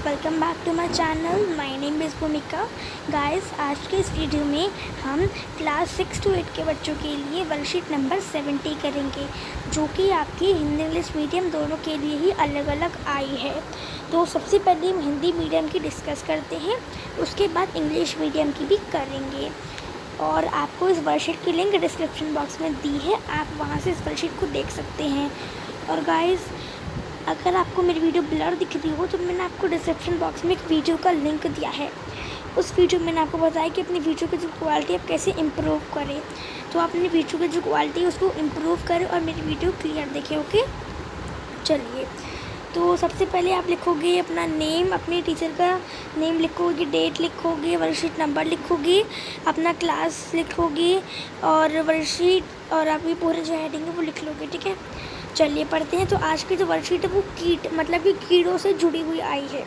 Welcome back to my channel. My name is Bhumika. Guys, आज के इस वीडियो में हम क्लास 6 to 8 के बच्चों के लिए वर्कशीट नंबर 70 करेंगे, जो कि आपकी हिंदी इंग्लिश मीडियम दोनों के लिए ही अलग अलग आई है। तो सबसे पहले हम हिंदी मीडियम की डिस्कस करते हैं, उसके बाद इंग्लिश मीडियम की भी करेंगे। और आपको इस वर्कशीट की लिंक डिस्क्रिप्शन बॉक्स में दी है, आप वहाँ से इस वर्कशीट को देख सकते हैं। और गाइस, अगर आपको मेरी वीडियो ब्लर दिख रही हो तो मैंने आपको डिस्क्रिप्शन बॉक्स में एक वीडियो का लिंक दिया है। उस वीडियो में मैंने आपको बताया कि अपनी वीडियो की जो क्वालिटी आप कैसे इम्प्रूव करें। तो आप अपनी वीडियो की जो क्वालिटी है उसको इम्प्रूव करें और मेरी वीडियो क्लियर देखें। ओके, चलिए। तो सबसे पहले आप लिखोगे अपना नेम, अपने टीचर का नेम लिखोगे, डेट लिखोगे, वर्कशीट नंबर लिखोगे, अपना क्लास लिखोगे और वर्कशीट और आपकी पूरे जो हेडिंग है वो लिख लोगे। ठीक है, चलिए पढ़ते हैं। तो आज की जो वर्कशीट है वो कीट मतलब कि कीड़ों से जुड़ी हुई आई है।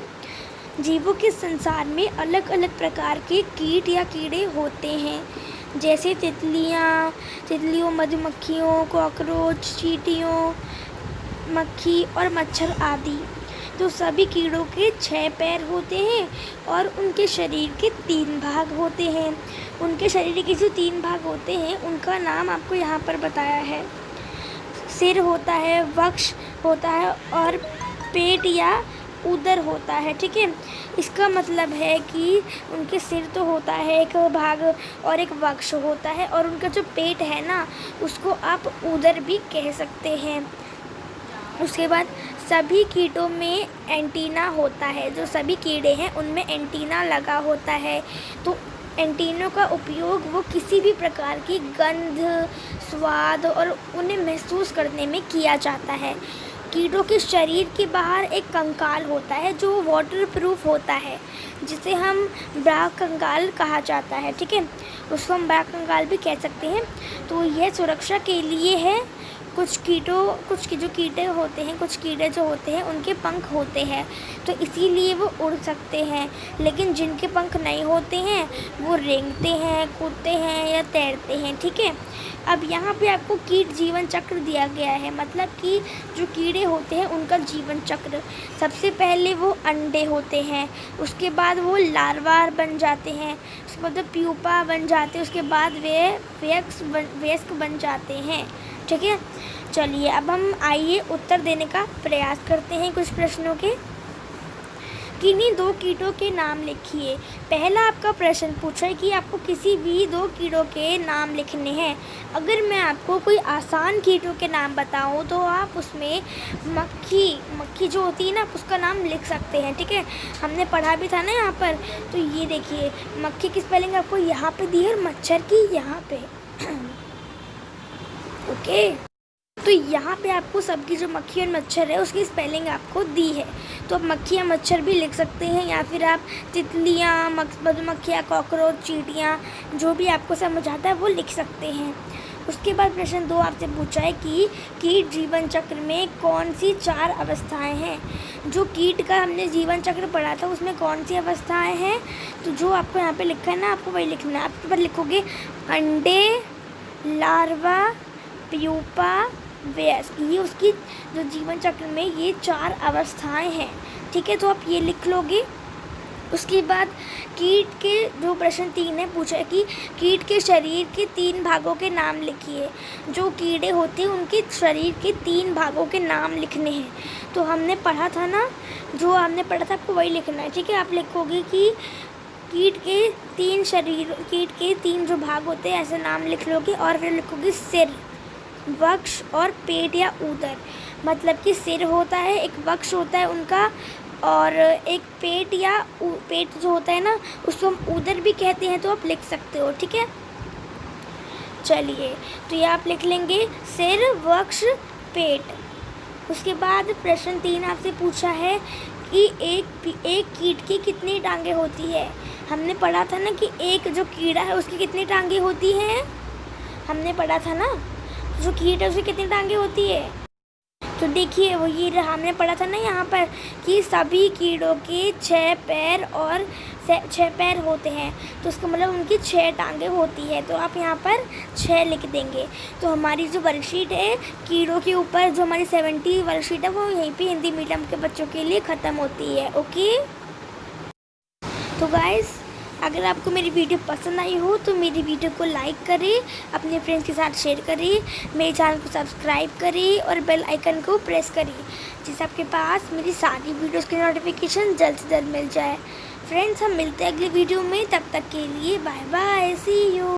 जीवों के संसार में अलग अलग प्रकार के कीट या कीड़े होते हैं, जैसे तितलियों, मधुमक्खियों, कॉकरोच, चींटियों, मक्खी और मच्छर आदि। तो सभी कीड़ों के 6 पैर होते हैं और उनके शरीर के 3 भाग होते हैं। उनके शरीर के जो 3 भाग होते हैं उनका नाम आपको यहाँ पर बताया है। सिर होता है, वक्ष होता है और पेट या उदर होता है। ठीक है, इसका मतलब है कि उनके सिर तो होता है एक भाग और एक वक्ष होता है, और उनका जो पेट है ना उसको आप उदर भी कह सकते हैं। उसके बाद सभी कीटों में एंटीना होता है। जो सभी कीड़े हैं उनमें एंटीना लगा होता है। तो एंटीनों का उपयोग वो किसी भी प्रकार की गंध, स्वाद और उन्हें महसूस करने में किया जाता है। कीड़ों के शरीर के बाहर एक कंकाल होता है जो वाटरप्रूफ होता है, जिसे हम ब्रा कंकाल कहा जाता है। ठीक है, उसको हम ब्रा कंकाल भी कह सकते हैं। तो यह सुरक्षा के लिए है। कुछ जो कीड़े होते हैं, कुछ कीड़े जो होते हैं उनके पंख होते हैं, तो इसीलिए वो उड़ सकते हैं। लेकिन जिनके पंख नहीं होते हैं वो रेंगते हैं, कूदते हैं या तैरते हैं। ठीक है, अब यहाँ पे आपको कीट जीवन चक्र दिया गया है, मतलब कि जो कीड़े होते हैं उनका जीवन चक्र। सबसे पहले वो अंडे होते हैं, उसके बाद वो लार्वा बन जाते हैं, उसके बाद प्यूपा बन जाते हैं, उसके बाद वे वयस्क बन जाते हैं। ठीक है, चलिए अब हम आइए उत्तर देने का प्रयास करते हैं कुछ प्रश्नों के। किन्हीं 2 कीटों के नाम लिखिए। पहला आपका प्रश्न पूछा है कि आपको किसी भी 2 कीटों के नाम लिखने हैं। अगर मैं आपको कोई आसान कीटों के नाम बताऊं तो आप उसमें मक्खी जो होती है ना, उसका नाम लिख सकते हैं। ठीक है, हमने पढ़ा भी था ना यहाँ पर। तो ये देखिए, मक्खी की स्पेलिंग आपको यहाँ पे दी है और मच्छर की यहाँ पे। ओके, तो यहाँ पे आपको सबकी जो मक्खी और मच्छर है उसकी स्पेलिंग आपको दी है। तो आप मक्खी या मच्छर भी लिख सकते हैं, या फिर आप तितलियाँ, मधुमक्खियाँ, कॉकरोच, चींटियाँ, जो भी आपको समझ आता है वो लिख सकते हैं। उसके बाद प्रश्न 2 आपसे पूछा है कि कीट जीवन चक्र में कौन सी 4 अवस्थाएं हैं। जो कीट का हमने जीवन चक्र पढ़ा था उसमें कौन सी अवस्थाएं हैं, तो जो आपको यहाँ पे लिखा है ना आपको वही लिखना है। आपके बाद लिखोगे अंडे, लार्वा, प्यूपा, वयस्क। ये उसकी जो जीवन चक्र में ये 4 अवस्थाएं हैं। ठीक है, तो आप ये लिख लोगे। उसके बाद कीट के जो प्रश्न 3 है पूछा है कि कीट के शरीर के 3 भागों के नाम लिखिए। जो कीड़े होते हैं उनके शरीर के 3 भागों के नाम लिखने हैं। तो हमने पढ़ा था ना, जो हमने पढ़ा था आपको वही लिखना है। ठीक है, आप लिखोगे कि कीट के 3 जो भाग होते हैं ऐसे नाम लिख लोगे, और फिर लिखोगे सिर, वक्ष और पेट या उदर। मतलब कि सिर होता है, एक वक्ष होता है उनका, और एक पेट जो होता है ना उसको हम उदर भी कहते हैं, तो आप लिख सकते हो। ठीक है, चलिए तो ये आप लिख लेंगे सिर, वक्ष, पेट। उसके बाद प्रश्न 3 आपसे पूछा है कि एक कीट की कितनी टांगें होती है। हमने पढ़ा था ना कि एक जो कीड़ा है उसकी कितनी टांगें होती हैं, हमने पढ़ा था ना। जो कीट है उसकी कितनी टांगें होती है, तो देखिए वो ये रहा, हमने पढ़ा था ना यहाँ पर कि सभी कीड़ों के 6 पैर और 6 पैर होते हैं, तो उसका मतलब उनकी 6 टांगें होती है। तो आप यहाँ पर 6 लिख देंगे। तो हमारी जो वर्कशीट है कीड़ों के ऊपर, जो हमारी 70 वर्कशीट है, वो यहीं पे हिंदी मीडियम के बच्चों के लिए ख़त्म होती है। ओके, तो गाइस अगर आपको मेरी वीडियो पसंद आई हो तो मेरी वीडियो को लाइक करें, अपने फ्रेंड्स के साथ शेयर करें, मेरे चैनल को सब्सक्राइब करें और बेल आइकन को प्रेस करें, जिससे आपके पास मेरी सारी वीडियोस की नोटिफिकेशन जल्द से जल्द मिल जाए। फ्रेंड्स हम मिलते हैं अगली वीडियो में, तब तक के लिए बाय बाय, सी यू।